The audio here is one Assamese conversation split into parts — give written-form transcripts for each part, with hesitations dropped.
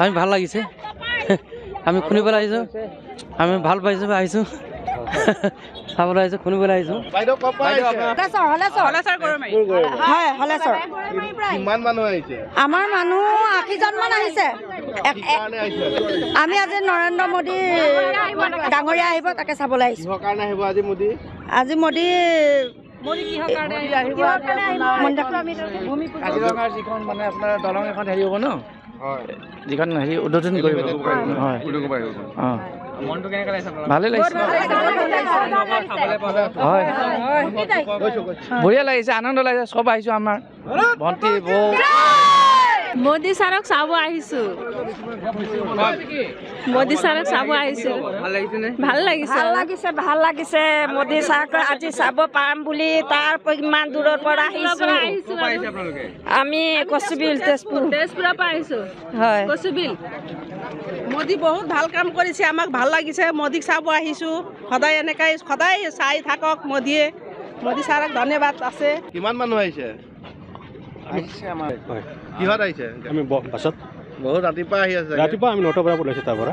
আমি ভাল লাগিছে আমি শুনিবলৈ আহিছোঁ আমি ভাল পাইছোঁ আহিছোঁ চাবলৈ আহিছোঁ শুনিবলৈ আহিছোঁ কিমান মানুহ আহিছে আমাৰ মানুহ 80জন মান আহিছে আমি আজি নৰেন্দ্ৰ মোদী ডাঙৰীয়া আহিব তাকে চাবলৈ আহিছোঁ কিহৰ কাৰণে আহিব আজি মোদী কাজিৰঙাৰ যিখন মানে আপোনাৰ দলং এখন হেৰি হ'ব ন যিখন হেৰি উদ্বোধন কৰিব হয় ভালেই লাগিছে হয় বঢ়িয়া লাগিছে আনন্দ লাগিছে চব আহিছোঁ আমাৰ ভণ্টি বৌ মোদী ছাৰক চাব আহিছোঁ মোদী ছাৰক চাব আহিছোঁ ভাল লাগিছে মোদী ছাৰক আজি চাব পাম বুলি তাৰ ইমান দূৰৰ পৰা আহিছোঁ আমি কচুবিল তেজপুৰৰ পৰা আহিছোঁ হয় কচুবিল মোদী বহুত ভাল কাম কৰিছে আমাক ভাল লাগিছে মোদীক চাব আহিছোঁ সদায় এনেকৈ সদায় চাই থাকক মোদী ছাৰক ধন্যবাদ আছে কিমান মানুহ আহিছে কিহত আহিছে আমি বাছত বহুত ৰাতিপুৱা আহি আছে ৰাতিপুৱা আমি 9টাৰ পৰা ওলাইছোঁ তাৰ পৰা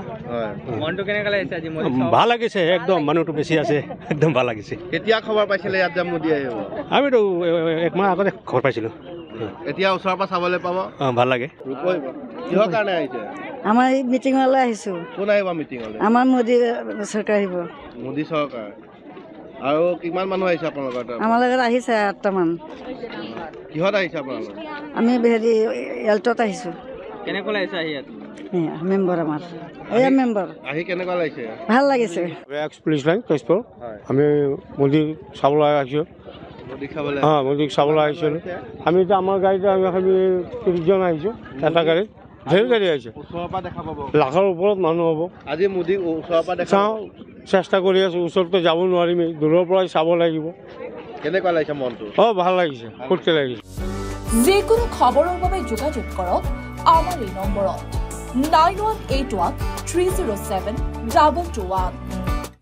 মনটো কেনেকৈ লাগিছে আজি ভাল লাগিছে একদম মানুহটো বেছি আছে একদম ভাল লাগিছে কেতিয়া খবৰ পাইছিলে ইয়াত যে মোদী আহিব আমিতো একমাহ আগতে খবৰ পাইছিলোঁ এতিয়া ওচৰৰ পৰা চাবলৈ পাব ভাল লাগে কিহৰ কাৰণে আহিছে আমাৰ এই মিটিঙলৈ আহিছোঁ কোন আহিব মিটিঙলৈ আমাৰ মোদী চৰকাৰ আহিব মোদী চৰকাৰ আৰু কিমান মানুহ আহিছে আপোনালোকৰ তাত আমাৰ লগত আহিছে 8টামান কিহত আহিছে আপোনালোক আমি হেৰি এল্টত আহিছোঁ কেনেকৈ লাগিছে আহি ইয়াত মেম্বাৰ আমাৰ এয়া মেম্বাৰ আহি কেনেকুৱা লাগিছে ভাল লাগিছে পুলিচ লাইন তেজপুৰ আমি মোদী চাবলৈ আহিছোঁ মোদীক চাবলৈ মোদীক চাবলৈ আহিছোঁ আমি এতিয়া আমাৰ গাড়ীতে আমি 30জন আহিছোঁ এটা গাড়ীত ঢেৰ গাড়ী আহিছে ওচৰৰ পৰা দেখা পাব লাখৰ ওপৰত মানুহ হ'ব আজি মোদীক ওচৰৰ পৰা দেখা চাওঁ চেষ্টা কৰি আছোঁ ওচৰতে যাব নোৱাৰিমেই দূৰৰ পৰাই চাব লাগিব কেনেকুৱা লাগিছে মনটো ভাল লাগিছে ফূৰ্তি লাগিছে যিকোনো খবৰৰ বাবে যোগাযোগ কৰক আমাৰ এই নম্বৰত 9181 307 221